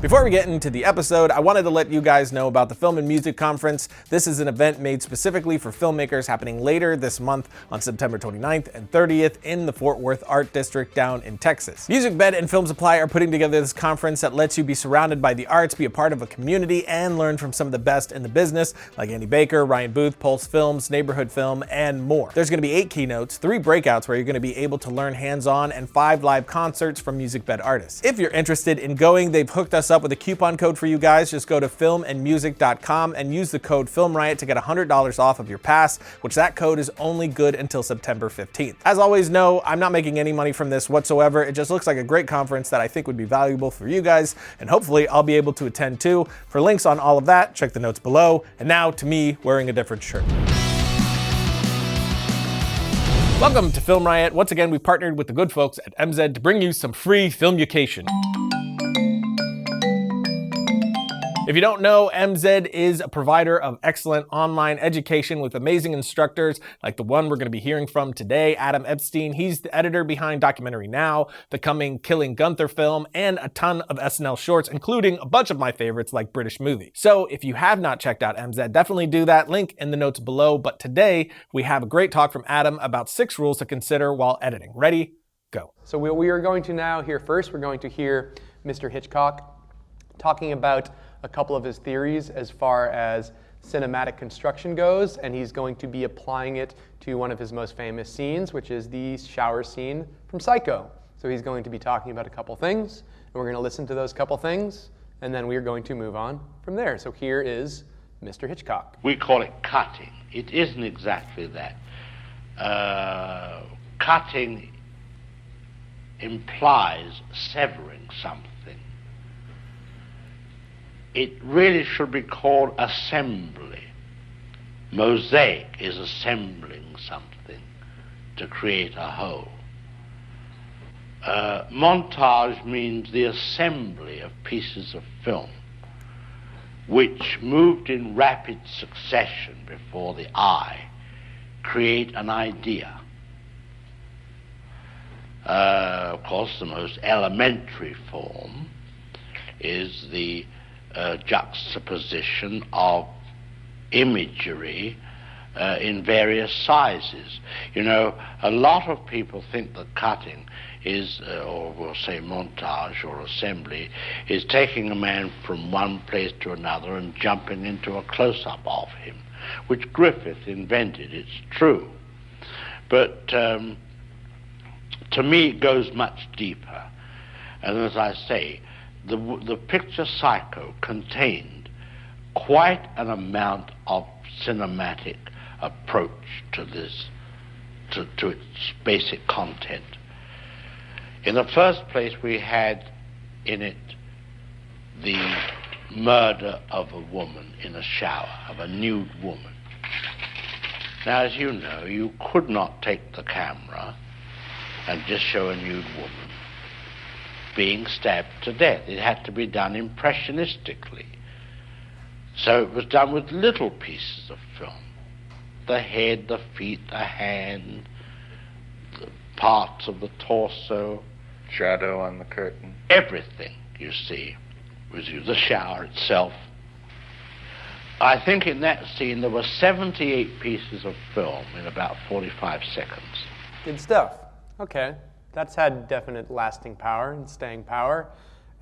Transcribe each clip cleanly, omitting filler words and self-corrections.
Before we get into the episode, I wanted to let you guys know about the Film and Music Conference. This is an event made specifically for filmmakers happening later this month on September 29th and 30th in the Fort Worth Art District down in Texas. Music Bed and Film Supply are putting together this conference that lets you be surrounded by the arts, be a part of a community, and learn from some of the best in the business, like Andy Baker, Ryan Booth, Pulse Films, Neighborhood Film, and more. There's going to be 8 keynotes, 3 breakouts where you're going to be able to learn hands-on, and 5 live concerts from Music Bed artists. If you're interested in going, they've hooked us up with a coupon code for you guys. Just go to filmandmusic.com and use the code FilmRiot to get $100 off of your pass, which that code is only good until September 15th. As always, no, I'm not making any money from this whatsoever. It just looks like a great conference that I think would be valuable for you guys, and hopefully I'll be able to attend too. For links on all of that, check the notes below. And now to me wearing a different shirt. Welcome to Film Riot. Once again, we've partnered with the good folks at MZ to bring you some free filmucation. If you don't know, MZ is a provider of excellent online education with amazing instructors like the one we're going to be hearing from today, Adam Epstein. He's the editor behind Documentary Now, the coming Killing Gunther film, and a ton of SNL shorts, including a bunch of my favorites like British Movie. So if you have not checked out MZ, definitely do that. Link in the notes below. But today we have a great talk from Adam about 6 rules to consider while editing. Ready? Go. So what we are going to now hear first, we're going to hear Mr. Hitchcock talking about a couple of his theories as far as cinematic construction goes, and he's going to be applying it to one of his most famous scenes, which is the shower scene from Psycho. So he's going to be talking about a couple things, and we're going to listen to those couple things, and then we're going to move on from there. So here is Mr. Hitchcock. We call it cutting. It isn't exactly that. Cutting implies severing something. It really should be called assembly. Mosaic is assembling something to create a whole. Montage means the assembly of pieces of film which, moved in rapid succession before the eye, create an idea. Of course, the most elementary form is the juxtaposition of imagery in various sizes. You know, a lot of people think that cutting is, or we'll say montage or assembly, is taking a man from one place to another and jumping into a close-up of him, which Griffith invented, it's true. But to me it goes much deeper. And as I say, the picture Psycho contained quite an amount of cinematic approach to this, to its basic content. In the first place, we had in it the murder of a woman in a shower, of a nude woman. Now, as you know, you could not take the camera and just show a nude woman being stabbed to death. It had to be done impressionistically. So it was done with little pieces of film. The head, the feet, the hand, the parts of the torso. Shadow on the curtain. Everything, you see, was used. The shower itself. I think in that scene there were 78 pieces of film in about 45 seconds. Good stuff. Okay. That's had definite lasting power and staying power.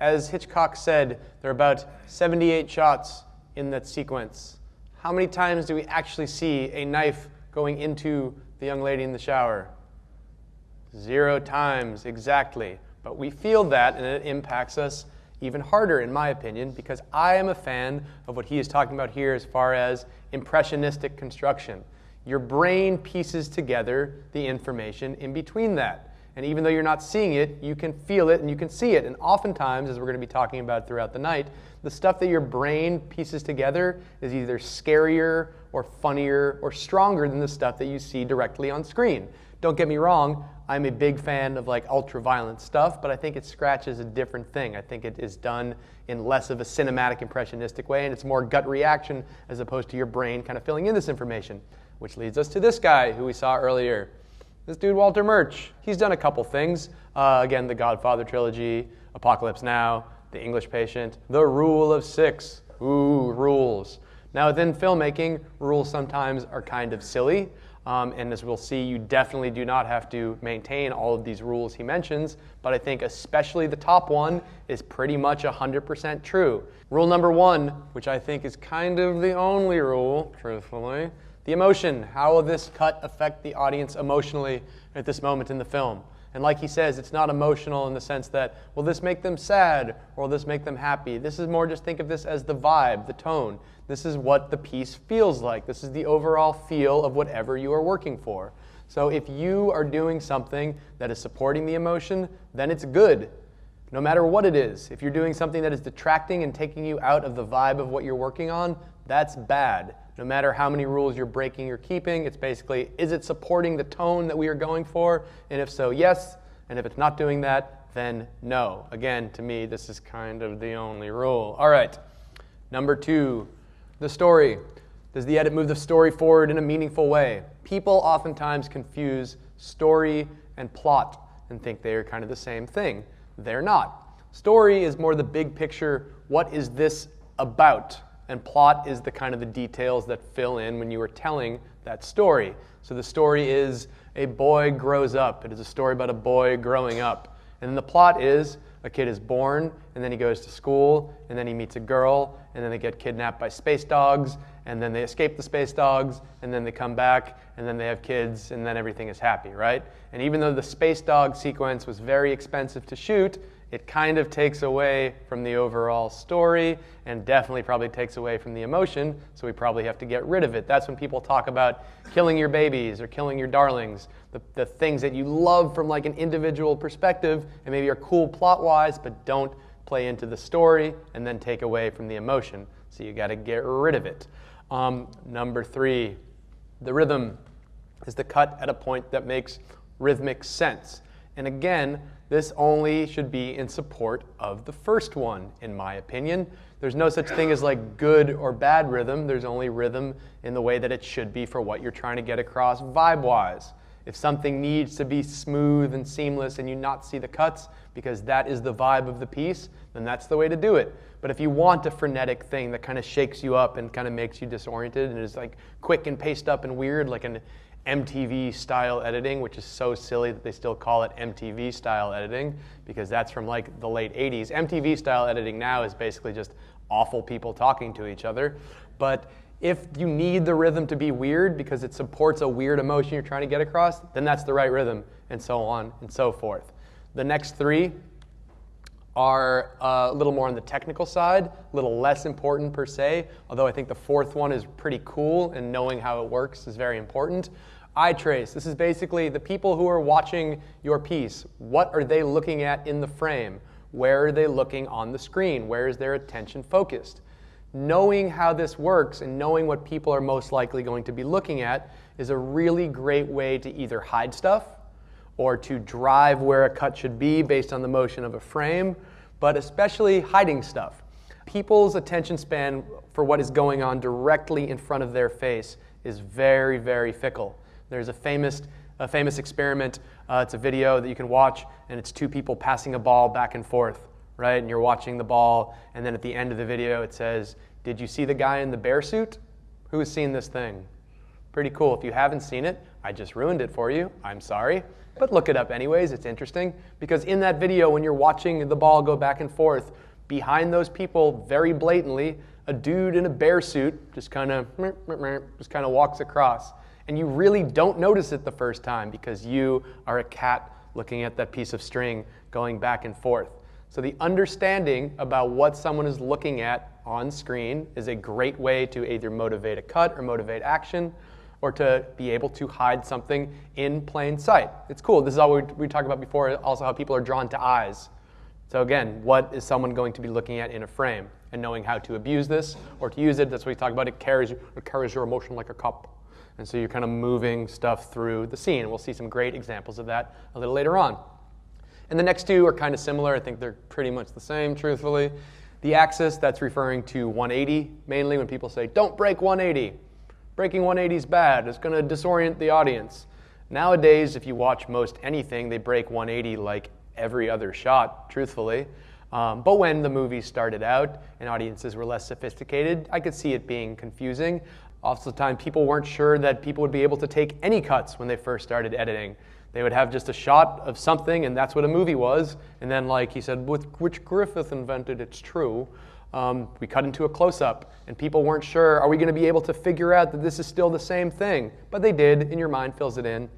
As Hitchcock said, there are about 78 shots in that sequence. How many times do we actually see a knife going into the young lady in the shower? 0 times, exactly. But we feel that, and it impacts us even harder, in my opinion, because I am a fan of what he is talking about here as far as impressionistic construction. Your brain pieces together the information in between that. And even though you're not seeing it, you can feel it and you can see it. And oftentimes, as we're going to be talking about throughout the night, the stuff that your brain pieces together is either scarier or funnier or stronger than the stuff that you see directly on screen. Don't get me wrong, I'm a big fan of like ultra-violent stuff, but I think it scratches a different thing. I think it is done in less of a cinematic, impressionistic way, and it's more gut reaction as opposed to your brain kind of filling in this information. Which leads us to this guy who we saw earlier. This dude, Walter Murch. He's done a couple things. Again, the Godfather trilogy, Apocalypse Now, The English Patient, The Rule of Six. Ooh, rules. Now within filmmaking, rules sometimes are kind of silly. And as we'll see, you definitely do not have to maintain all of these rules he mentions, but I think especially the top one is pretty much 100% true. Rule number 1, which I think is kind of the only rule, truthfully, the emotion. How will this cut affect the audience emotionally at this moment in the film? And like he says, it's not emotional in the sense that, will this make them sad or will this make them happy? This is more just think of this as the vibe, the tone. This is what the piece feels like. This is the overall feel of whatever you are working for. So if you are doing something that is supporting the emotion, then it's good, no matter what it is. If you're doing something that is detracting and taking you out of the vibe of what you're working on, that's bad. No matter how many rules you're breaking or keeping, it's basically, is it supporting the tone that we are going for? And if so, yes. And if it's not doing that, then no. Again, to me, this is kind of the only rule. All right, number 2, the story. Does the edit move the story forward in a meaningful way? People oftentimes confuse story and plot and think they are kind of the same thing. They're not. Story is more the big picture, what is this about? And plot is the kind of the details that fill in when you are telling that story. So the story is a boy grows up. It is a story about a boy growing up. And then the plot is a kid is born, and then he goes to school, and then he meets a girl, and then they get kidnapped by space dogs, and then they escape the space dogs, and then they come back, and then they have kids, and then everything is happy, right? And even though the space dog sequence was very expensive to shoot, it kind of takes away from the overall story and definitely probably takes away from the emotion, so we probably have to get rid of it. That's when people talk about killing your babies or killing your darlings, the things that you love from like an individual perspective and maybe are cool plot-wise but don't play into the story and then take away from the emotion. So you got to get rid of it. Number 3, the rhythm is the cut at a point that makes rhythmic sense. And again, this only should be in support of the first one, in my opinion. There's no such thing as like good or bad rhythm. There's only rhythm in the way that it should be for what you're trying to get across vibe-wise. If something needs to be smooth and seamless and you not see the cuts because that is the vibe of the piece, then that's the way to do it. But if you want a frenetic thing that kind of shakes you up and kind of makes you disoriented and is like quick and paced up and weird, like an MTV style editing, which is so silly that they still call it MTV style editing because that's from like the late 80s. MTV style editing now is basically just awful people talking to each other. But if you need the rhythm to be weird because it supports a weird emotion you're trying to get across, then that's the right rhythm, and so on and so forth. The next 3 are a little more on the technical side, a little less important per se, although I think the 4th one is pretty cool and knowing how it works is very important. Eye trace. This is basically the people who are watching your piece. What are they looking at in the frame? Where are they looking on the screen? Where is their attention focused? Knowing how this works and knowing what people are most likely going to be looking at is a really great way to either hide stuff or to drive where a cut should be based on the motion of a frame, but especially hiding stuff. People's attention span for what is going on directly in front of their face is very, very fickle. There's a famous experiment. It's a video that you can watch, and it's 2 people passing a ball back and forth, right? And you're watching the ball, and then at the end of the video it says, "Did you see the guy in the bear suit? Who has seen this thing?" Pretty cool. If you haven't seen it, I just ruined it for you. I'm sorry. But look it up anyways. It's interesting because in that video, when you're watching the ball go back and forth, behind those people, very blatantly, a dude in a bear suit just kind of walks across. And you really don't notice it the first time because you are a cat looking at that piece of string going back and forth. So the understanding about what someone is looking at on screen is a great way to either motivate a cut or motivate action, or to be able to hide something in plain sight. It's cool. This is all we talked about before, also how people are drawn to eyes. So again, what is someone going to be looking at in a frame? And knowing how to abuse this or to use it, that's what we talk about. It carries your emotion like a cup. And so you're kind of moving stuff through the scene. We'll see some great examples of that a little later on. And the next 2 are kind of similar. I think they're pretty much the same, truthfully. The axis, that's referring to 180, mainly when people say, don't break 180. Breaking 180 is bad. It's going to disorient the audience. Nowadays, if you watch most anything, they break 180 like every other shot, truthfully. But when the movie started out and audiences were less sophisticated, I could see it being confusing. Also, the time people weren't sure that people would be able to take any cuts when they first started editing. They would have just a shot of something, and that's what a movie was. And then, like he said, which Griffith invented, it's true. We cut into a close-up, and people weren't sure, are we going to be able to figure out that this is still the same thing? But they did, and your mind fills it in.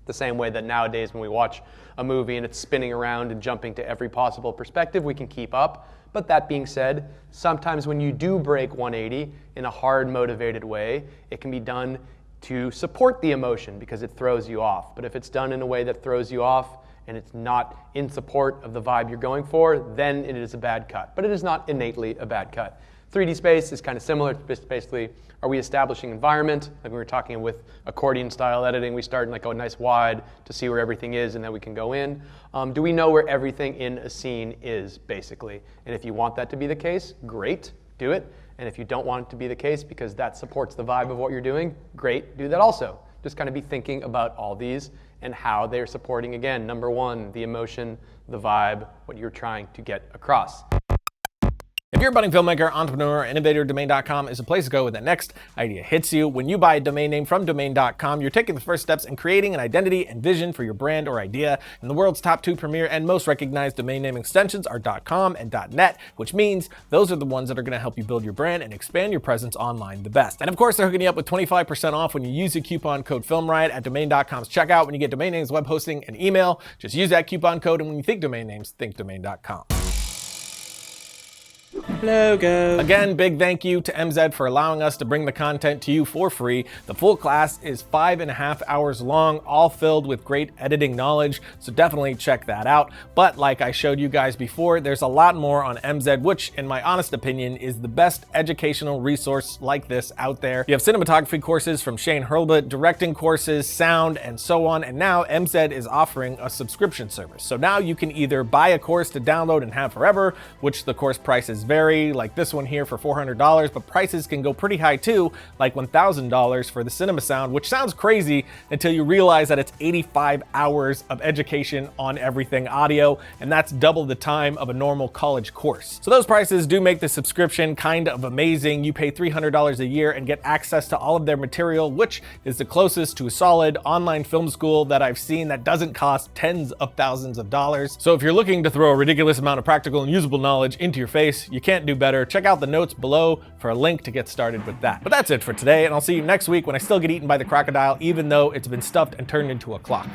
The same way that nowadays when we watch a movie and it's spinning around and jumping to every possible perspective, we can keep up. But that being said, sometimes when you do break 180 in a hard, motivated way, it can be done to support the emotion because it throws you off. But if it's done in a way that throws you off and it's not in support of the vibe you're going for, then it is a bad cut. But it is not innately a bad cut. 3D space is kind of similar. It's basically, are we establishing environment? Like we were talking with accordion style editing, we start in like a nice wide to see where everything is and then we can go in. Do we know where everything in a scene is, basically? And if you want that to be the case, great, do it. And if you don't want it to be the case because that supports the vibe of what you're doing, great, do that also. Just kind of be thinking about all these and how they're supporting, again, number one, the emotion, the vibe, what you're trying to get across. If you're a budding filmmaker, entrepreneur, or innovator, domain.com is a place to go when the next idea hits you. When you buy a domain name from domain.com, you're taking the first steps in creating an identity and vision for your brand or idea. And the world's top two premier and most recognized domain name extensions are .com and .net, which means those are the ones that are going to help you build your brand and expand your presence online the best. And of course, they're hooking you up with 25% off when you use the coupon code FilmRiot at domain.com's checkout. When you get domain names, web hosting, and email, just use that coupon code. And when you think domain names, think domain.com. Logo. Again, big thank you to MZ for allowing us to bring the content to you for free. The full class is 5.5 hours long, all filled with great editing knowledge, so definitely check that out. But like I showed you guys before, there's a lot more on MZ, which in my honest opinion is the best educational resource like this out there. You have cinematography courses from Shane Hurlbut, directing courses, sound, and so on, and now MZ is offering a subscription service. So now you can either buy a course to download and have forever, which the course prices vary, like this one here for $400, but prices can go pretty high too, like $1,000 for the cinema sound, which sounds crazy until you realize that it's 85 hours of education on everything audio, and that's double the time of a normal college course. So those prices do make the subscription kind of amazing. You pay $300 a year and get access to all of their material, which is the closest to a solid online film school that I've seen that doesn't cost tens of thousands of dollars. So if you're looking to throw a ridiculous amount of practical and usable knowledge into your face, you can't do better. Check out the notes below for a link to get started with that. But that's it for today, and I'll see you next week when I still get eaten by the crocodile, even though it's been stuffed and turned into a clock.